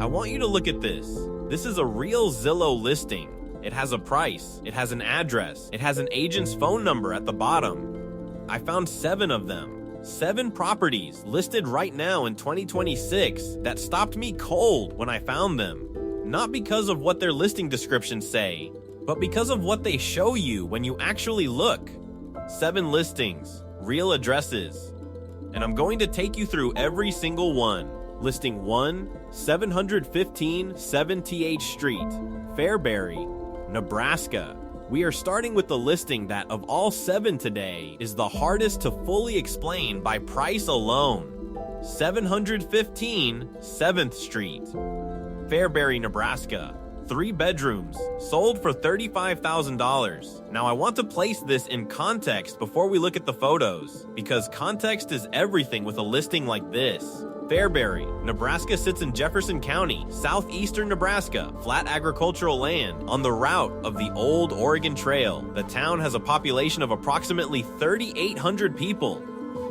I want you to look at this. This is a real Zillow listing. It has a price, it has an address, it has an agent's phone number at the bottom. I found 7 of them. 7 properties listed right now in 2026 that stopped me cold when I found them. Not because of what their listing descriptions say, but because of what they show you when you actually look. 7 listings, real addresses. And I'm going to take you through every single one. Listing 1, 715 7th Street, Fairbury, Nebraska. We are starting with the listing that of all 7 today is the hardest to fully explain by price alone. 715 7th Street, Fairbury, Nebraska. 3 bedrooms, sold for $35,000. Now I want to place this in context before we look at the photos, because context is everything with a listing like this. Fairbury, Nebraska sits in Jefferson County, southeastern Nebraska, flat agricultural land on the route of the old Oregon Trail. The town has a population of approximately 3,800 people.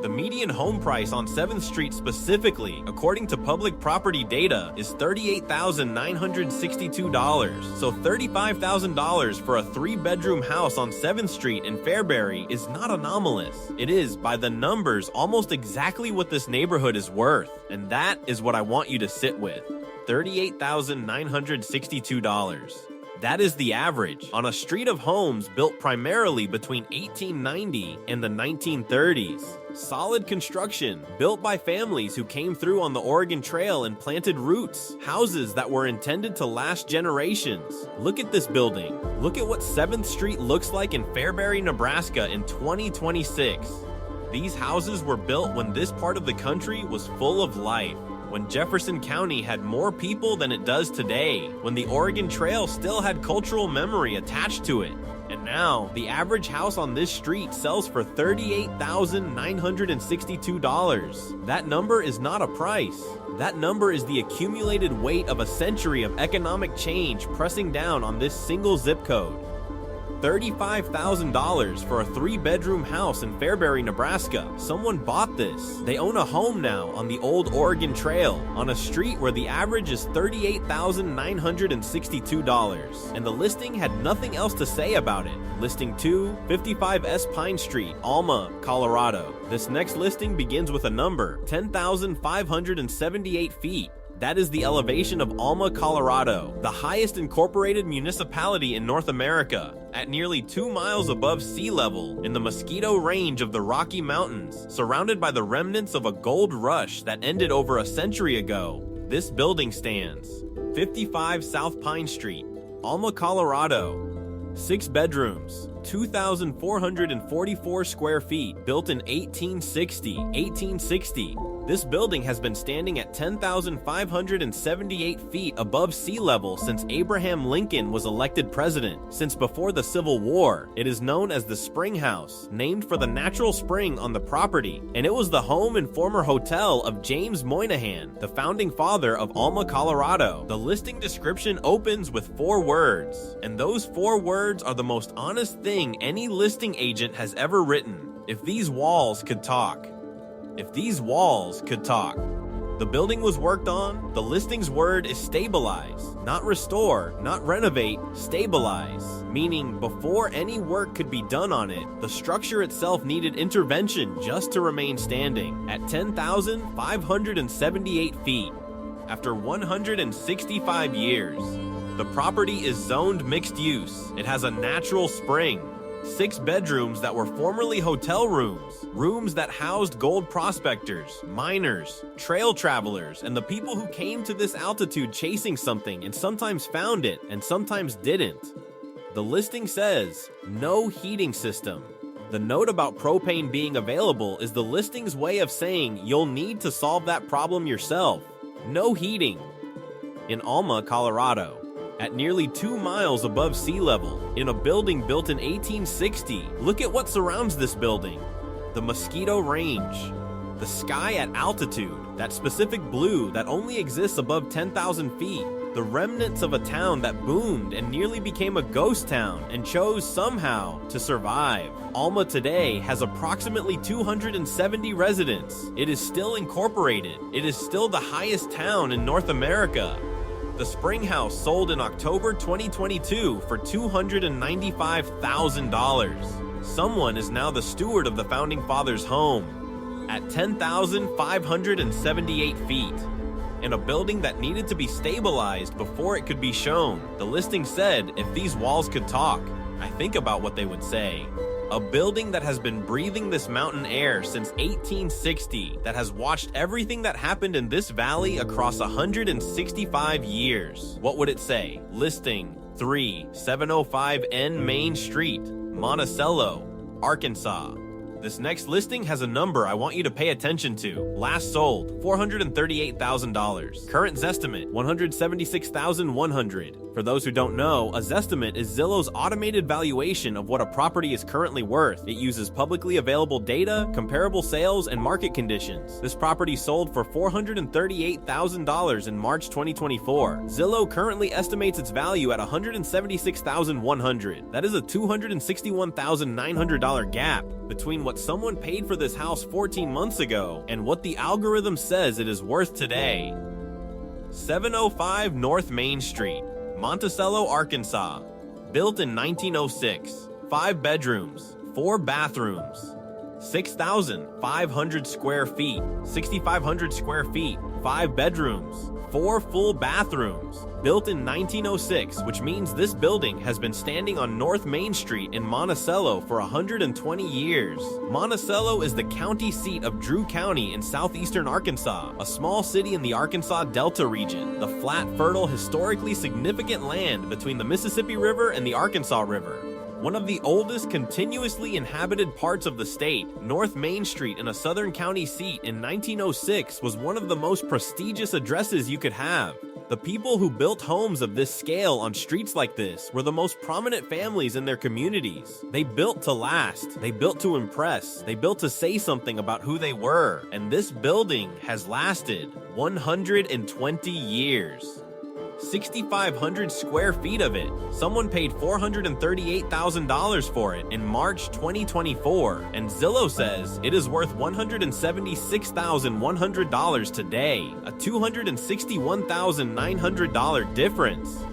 The median home price on 7th Street specifically, according to public property data, is $38,962. So $35,000 for a 3-bedroom house on 7th Street in Fairbury is not anomalous. It is, by the numbers, almost exactly what this neighborhood is worth. And that is what I want you to sit with. $38,962. That is the average on a street of homes built primarily between 1890 and the 1930s. Solid construction, built by families who came through on the Oregon Trail and planted roots. Houses that were intended to last generations. Look at this building. Look at what 7th Street looks like in Fairbury, Nebraska in 2026. These houses were built when this part of the country was full of life. When Jefferson County had more people than it does today, when the Oregon Trail still had cultural memory attached to it. And now, the average house on this street sells for $38,962. That number is not a price. That number is the accumulated weight of a century of economic change pressing down on this single zip code. $35,000 for a 3-bedroom house in Fairbury, Nebraska. Someone bought this. They own a home now on the old Oregon Trail, on a street where the average is $38,962. And the listing had nothing else to say about it. Listing 2, 55 S Pine Street, Alma, Colorado. This next listing begins with a number, 10,578 feet. That is the elevation of Alma, Colorado, the highest incorporated municipality in North America, at nearly 2 miles above sea level in the Mosquito Range of the Rocky Mountains, surrounded by the remnants of a gold rush that ended over a century ago. This building stands. 55 South Pine Street, Alma, Colorado. 6 bedrooms, 2,444 square feet, built in 1860. This building has been standing at 10,578 feet above sea level since Abraham Lincoln was elected president. Since before the Civil War, it is known as the Spring House, named for the natural spring on the property, and it was the home and former hotel of James Moynihan, the founding father of Alma, Colorado. The listing description opens with 4 words, and those 4 words are the most honest thing any listing agent has ever written. If these walls could talk. If these walls could talk. The building was worked on. The listing's word is stabilize, not restore, not renovate, stabilize. Meaning before any work could be done on it, the structure itself needed intervention just to remain standing at 10,578 feet. After 165 years, the property is zoned mixed use. It has a natural spring. 6 bedrooms that were formerly hotel rooms, rooms that housed gold prospectors, miners, trail travelers, and the people who came to this altitude chasing something and sometimes found it and sometimes didn't. The listing says, no heating system. The note about propane being available is the listing's way of saying you'll need to solve that problem yourself. No heating. In Alma, Colorado. At nearly 2 miles above sea level, in a building built in 1860, look at what surrounds this building. The Mosquito Range. The sky at altitude, that specific blue that only exists above 10,000 feet. The remnants of a town that boomed and nearly became a ghost town and chose somehow to survive. Alma today has approximately 270 residents. It is still incorporated. It is still the highest town in North America. The spring house sold in October 2022 for $295,000. Someone is now the steward of the founding fathers' home at 10,578 feet. In a building that needed to be stabilized before it could be shown. The listing said, if these walls could talk, I think about what they would say. A building that has been breathing this mountain air since 1860, that has watched everything that happened in this valley across 165 years. What would it say? Listing 3705 N Main Street, Monticello, Arkansas. This next listing has a number I want you to pay attention to. Last sold, $438,000. Current Zestimate, $176,100. For those who don't know, a Zestimate is Zillow's automated valuation of what a property is currently worth. It uses publicly available data, comparable sales, and market conditions. This property sold for $438,000 in March 2024. Zillow currently estimates its value at $176,100. That is a $261,900 gap between what someone paid for this house 14 months ago and what the algorithm says it is worth today. 705 North Main Street, Monticello, Arkansas. Built in 1906. 5 bedrooms, 4 bathrooms, 6,500 square feet, 6,500 square feet, 5 bedrooms, 4 full bathrooms. Built in 1906, which means this building has been standing on North Main Street in Monticello for 120 years. Monticello is the county seat of Drew County in southeastern Arkansas, a small city in the Arkansas Delta region, the flat, fertile, historically significant land between the Mississippi River and the Arkansas River. One of the oldest continuously inhabited parts of the state, North Main Street in a southern county seat in 1906 was one of the most prestigious addresses you could have. The people who built homes of this scale on streets like this were the most prominent families in their communities. They built to last, they built to impress, they built to say something about who they were, and this building has lasted 120 years. 6,500 square feet of it. Someone paid $438,000 for it in March 2024, and Zillow says it is worth $176,100 today, a $261,900 difference.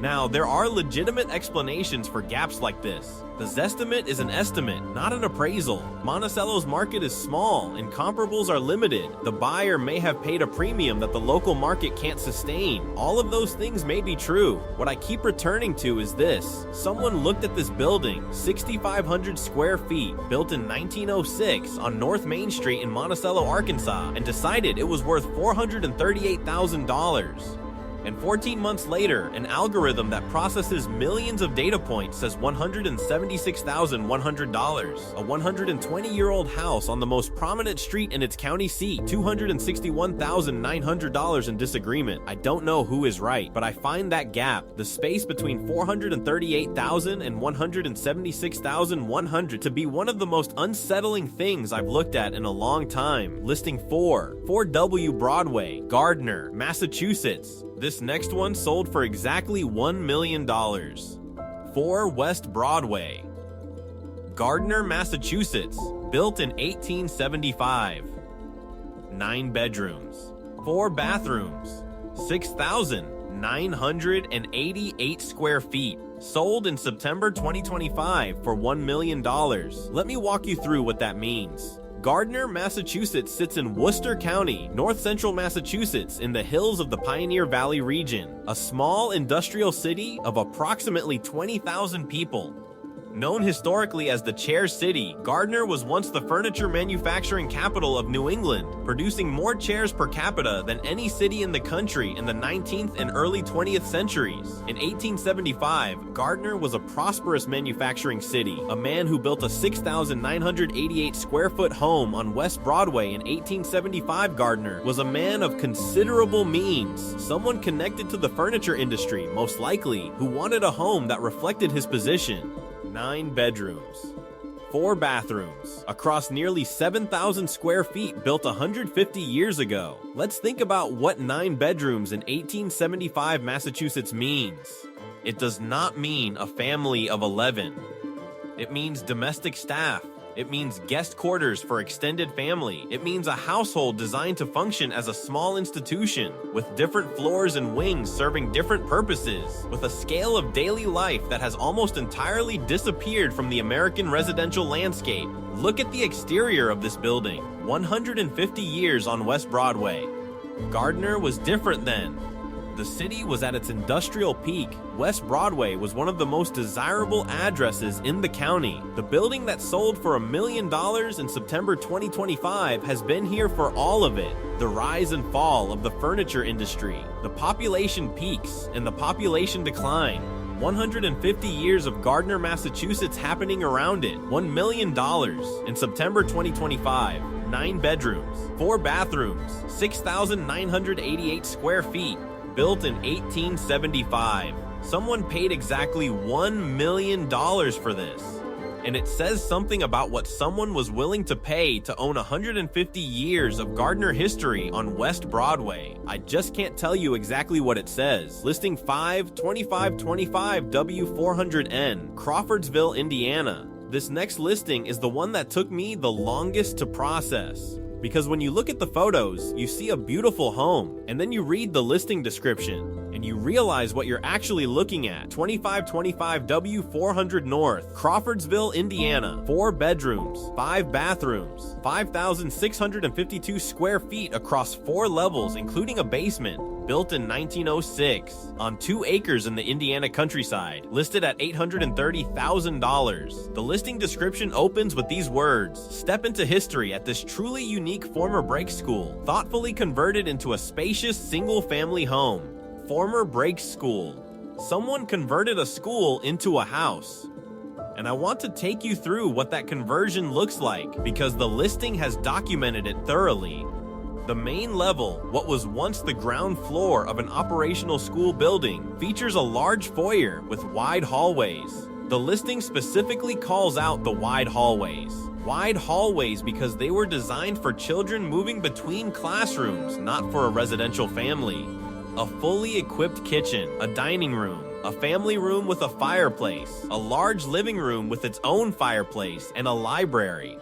Now, there are legitimate explanations for gaps like this. The Zestimate is an estimate, not an appraisal. Monticello's market is small and comparables are limited. The buyer may have paid a premium that the local market can't sustain. All of those things may be true. What I keep returning to is this. Someone looked at this building, 6,500 square feet, built in 1906 on North Main Street in Monticello, Arkansas, and decided it was worth $438,000. And 14 months later, an algorithm that processes millions of data points says $176,100. A 120-year-old house on the most prominent street in its county seat, $261,900 in disagreement. I don't know who is right, but I find that gap, the space between $438,000 and $176,100, to be one of the most unsettling things I've looked at in a long time. Listing 4W Broadway, Gardner, Massachusetts. This next one sold for exactly $1 million. 4 West Broadway, Gardner, Massachusetts. Built in 1875. 9 bedrooms, 4 bathrooms, 6,988 square feet. Sold in September 2025 for $1 million. Let me walk you through what that means. Gardner, Massachusetts sits in Worcester County, north-central Massachusetts, in the hills of the Pioneer Valley region, a small industrial city of approximately 20,000 people. Known historically as the Chair City, Gardner was once the furniture manufacturing capital of New England, producing more chairs per capita than any city in the country in the 19th and early 20th centuries. In 1875, Gardner was a prosperous manufacturing city. A man who built a 6,988 square foot home on West Broadway in 1875, Gardner, was a man of considerable means, someone connected to the furniture industry, most likely, who wanted a home that reflected his position. 9 bedrooms, 4 bathrooms, across nearly 7,000 square feet, built 150 years ago. Let's think about what 9 bedrooms in 1875 Massachusetts means. It does not mean a family of 11. It means domestic staff, It means guest quarters for extended family. It means a household designed to function as a small institution, with different floors and wings serving different purposes, with a scale of daily life that has almost entirely disappeared from the American residential landscape. Look at the exterior of this building. 150 years on West Broadway. Gardner was different then. The city was at its industrial peak. West Broadway was one of the most desirable addresses in the county. The building that sold for $1 million in September 2025 has been here for all of it. The rise and fall of the furniture industry, the population peaks and the population decline. 150 years of Gardner, Massachusetts happening around it. $1 million in September 2025. 9 bedrooms, 4 bathrooms, 6,988 square feet. Built in 1875. Someone paid exactly $1 million for this. And it says something about what someone was willing to pay to own 150 years of Gardner history on West Broadway. I just can't tell you exactly what it says. Listing 52525 W400N, Crawfordsville, Indiana. This next listing is the one that took me the longest to process. Because when you look at the photos, you see a beautiful home, and then you read the listing description, and you realize what you're actually looking at. 2525 W400 North, Crawfordsville, Indiana. 4 bedrooms, 5 bathrooms, 5,652 square feet across 4 levels, including a basement. Built in 1906, on 2 acres in the Indiana countryside, listed at $830,000. The listing description opens with these words: "Step into history at this truly unique former break school, thoughtfully converted into a spacious single-family home." Former break school. Someone converted a school into a house. And I want to take you through what that conversion looks like, because the listing has documented it thoroughly. The main level, what was once the ground floor of an operational school building, features a large foyer with wide hallways. The listing specifically calls out the wide hallways. Wide hallways because they were designed for children moving between classrooms, not for a residential family. A fully equipped kitchen, a dining room, a family room with a fireplace, a large living room with its own fireplace, and a library.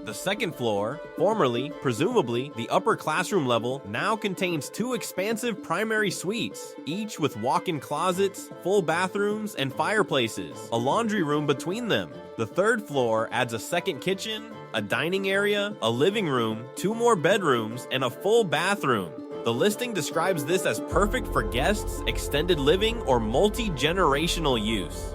The second floor, formerly, presumably, the upper classroom level, now contains 2 expansive primary suites, each with walk-in closets, full bathrooms, and fireplaces, a laundry room between them. The third floor adds a second kitchen, a dining area, a living room, 2 more bedrooms, and a full bathroom. The listing describes this as perfect for guests, extended living, or multi-generational use.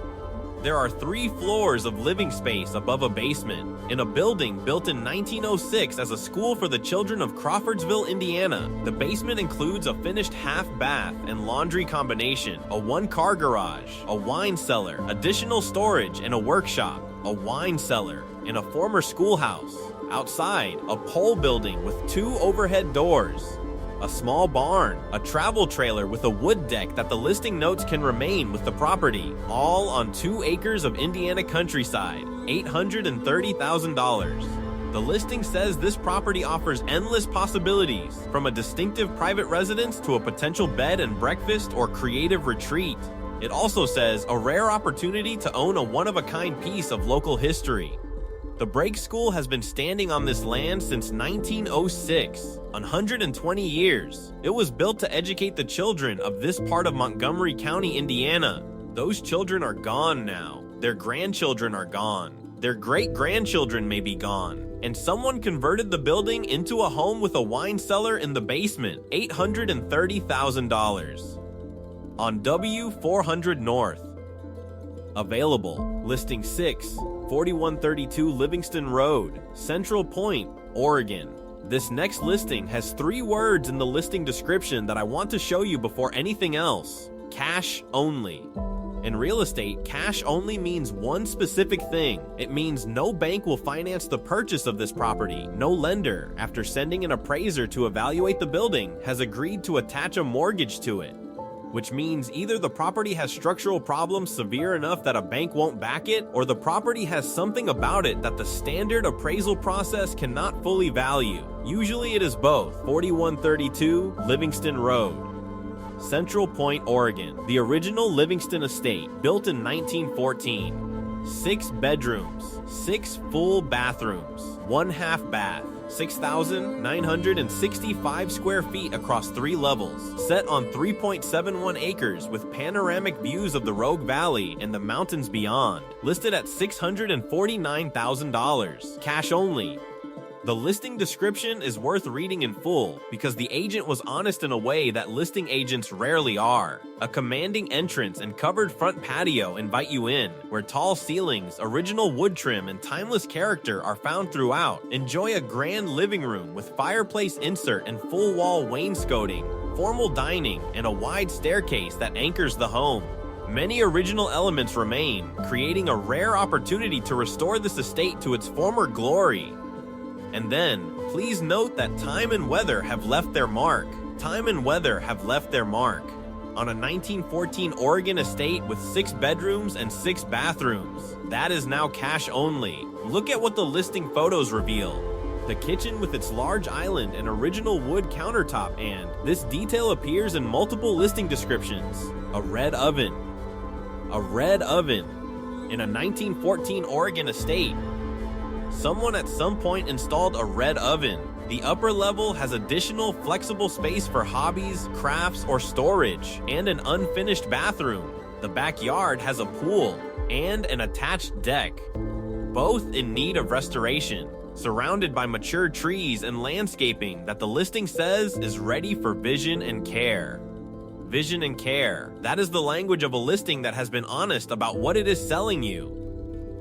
There are 3 floors of living space above a basement, in a building built in 1906 as a school for the children of Crawfordsville, Indiana. The basement includes a finished half bath and laundry combination, a 1-car garage, a wine cellar, additional storage, and a workshop, a wine cellar, in a former schoolhouse. Outside, a pole building with 2 overhead doors. A small barn, a travel trailer with a wood deck that the listing notes can remain with the property, all on 2 acres of Indiana countryside, $830,000. The listing says this property offers endless possibilities, from a distinctive private residence to a potential bed and breakfast or creative retreat. It also says a rare opportunity to own a one-of-a-kind piece of local history. The break school has been standing on this land since 1906, 120 years. It was built to educate the children of this part of Montgomery County, Indiana. Those children are gone now. Their grandchildren are gone. Their great-grandchildren may be gone. And someone converted the building into a home with a wine cellar in the basement, $830,000. On W400 North. Available, listing 6, 4132 Livingston Road, Central Point, Oregon. This next listing has 3 words in the listing description that I want to show you before anything else. Cash only. In real estate, cash only means one specific thing. It means no bank will finance the purchase of this property. No lender, after sending an appraiser to evaluate the building, has agreed to attach a mortgage to it. Which means either the property has structural problems severe enough that a bank won't back it, or the property has something about it that the standard appraisal process cannot fully value. Usually it is both. 4132 Livingston Road, Central Point, Oregon. The original Livingston estate, built in 1914. 6 bedrooms, 6 full bathrooms, 1 half bath, 6,965 square feet across 3 levels, set on 3.71 acres with panoramic views of the Rogue Valley and the mountains beyond, listed at $649,000, cash only. The listing description is worth reading in full because the agent was honest in a way that listing agents rarely are. A commanding entrance and covered front patio invite you in, where tall ceilings, original wood trim, and timeless character are found throughout. Enjoy a grand living room with fireplace insert and full wall wainscoting, formal dining, and a wide staircase that anchors the home. Many original elements remain, creating a rare opportunity to restore this estate to its former glory. And then, please note that time and weather have left their mark. Time and weather have left their mark. On a 1914 Oregon estate with 6 bedrooms and 6 bathrooms. That is now cash only. Look at what the listing photos reveal. The kitchen with its large island and original wood countertop, and this detail appears in multiple listing descriptions. A red oven. A red oven. In a 1914 Oregon estate. Someone at some point installed a red oven. The upper level has additional flexible space for hobbies, crafts, or storage, and an unfinished bathroom. The backyard has a pool and an attached deck, both in need of restoration, surrounded by mature trees and landscaping that the listing says is ready for vision and care. Vision and care. That is the language of a listing that has been honest about what it is selling you.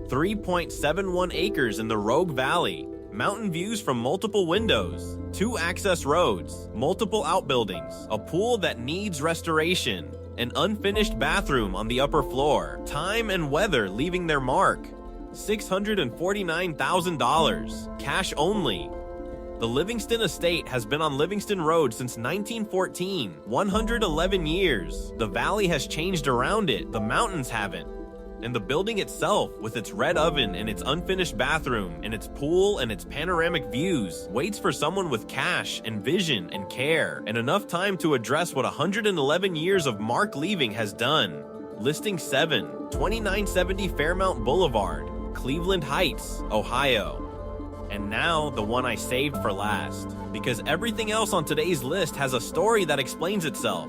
3.71 acres in the Rogue Valley, mountain views from multiple windows, 2 access roads, multiple outbuildings, a pool that needs restoration, an unfinished bathroom on the upper floor, time and weather leaving their mark, $649,000, cash only. The Livingston estate has been on Livingston Road since 1914, 111 years. The valley has changed around it, the mountains haven't. And the building itself, with its red oven and its unfinished bathroom and its pool and its panoramic views, waits for someone with cash and vision and care and enough time to address what 111 years of Mark leaving has done. Listing 7, 2970 Fairmount Boulevard, Cleveland Heights, Ohio. And now the one I saved for last, because everything else on today's list has a story that explains itself.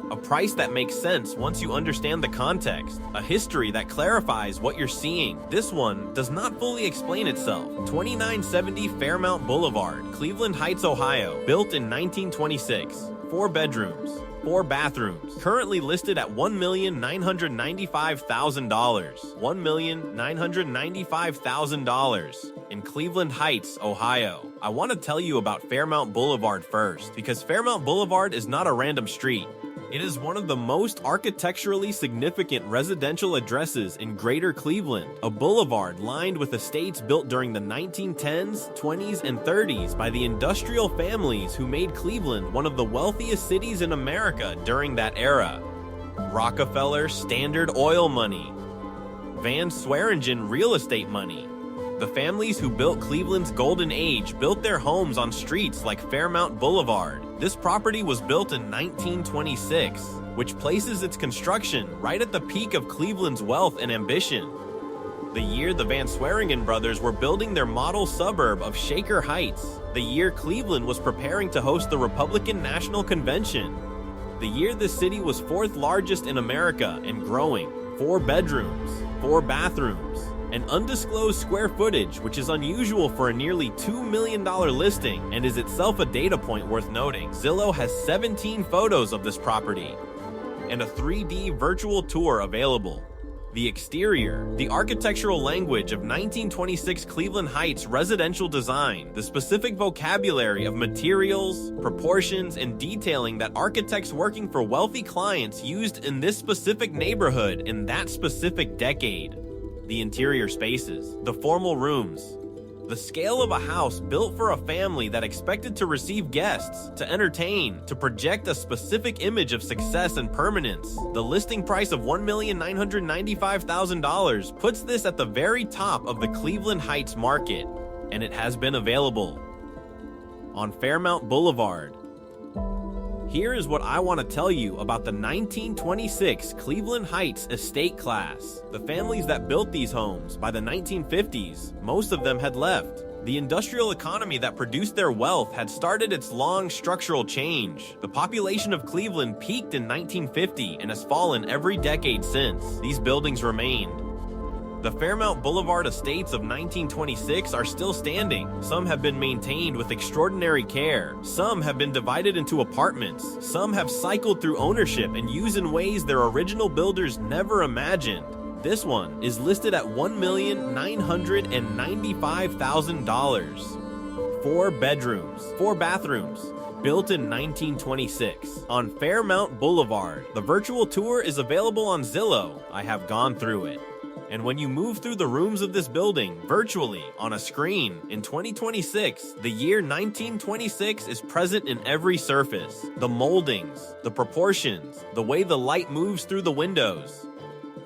A price that makes sense once you understand the context. A history that clarifies what you're seeing. This one does not fully explain itself. 2970 Fairmount Boulevard, Cleveland Heights, Ohio. Built in 1926. 4 bedrooms, 4 bathrooms. Currently listed at $1,995,000. $1,995,000 in Cleveland Heights, Ohio. I want to tell you about Fairmount Boulevard first, because Fairmount Boulevard is not a random street. It is one of the most architecturally significant residential addresses in Greater Cleveland, a boulevard lined with estates built during the 1910s, 20s, and 30s by the industrial families who made Cleveland one of the wealthiest cities in America during that era. Rockefeller Standard Oil money, Van Swearingen real estate money. The families who built Cleveland's golden age built their homes on streets like Fairmount Boulevard. This property was built in 1926, which places its construction right at the peak of Cleveland's wealth and ambition. The year the Van Swearingen brothers were building their model suburb of Shaker Heights. The year Cleveland was preparing to host the Republican National Convention. The year this city was 4th largest in America and growing. 4 bedrooms, 4 bathrooms, an undisclosed square footage, which is unusual for a nearly $2 million listing and is itself a data point worth noting. Zillow has 17 photos of this property and a 3D virtual tour available. The exterior, the architectural language of 1926 Cleveland Heights residential design, the specific vocabulary of materials, proportions, and detailing that architects working for wealthy clients used in this specific neighborhood in that specific decade. The interior spaces, the formal rooms, the scale of a house built for a family that expected to receive guests, to entertain, to project a specific image of success and permanence. The listing price of $1,995,000 puts this at the very top of the Cleveland Heights market, and it has been available on Fairmount Boulevard. Here is what I want to tell you about the 1926 Cleveland Heights estate class. The families that built these homes by the 1950s, most of them had left. The industrial economy that produced their wealth had started its long structural change. The population of Cleveland peaked in 1950 and has fallen every decade since. These buildings remained. The Fairmount Boulevard estates of 1926 are still standing. Some have been maintained with extraordinary care. Some have been divided into apartments. Some have cycled through ownership and used in ways their original builders never imagined. This one is listed at $1,995,000. 4 bedrooms, 4 bathrooms, built in 1926 on Fairmount Boulevard. The virtual tour is available on Zillow. I have gone through it. And when you move through the rooms of this building virtually on a screen in 2026, the year 1926 is present in every surface. The moldings, the proportions, the way the light moves through the windows.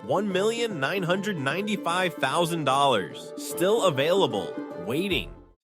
$1,995,000 still available, waiting.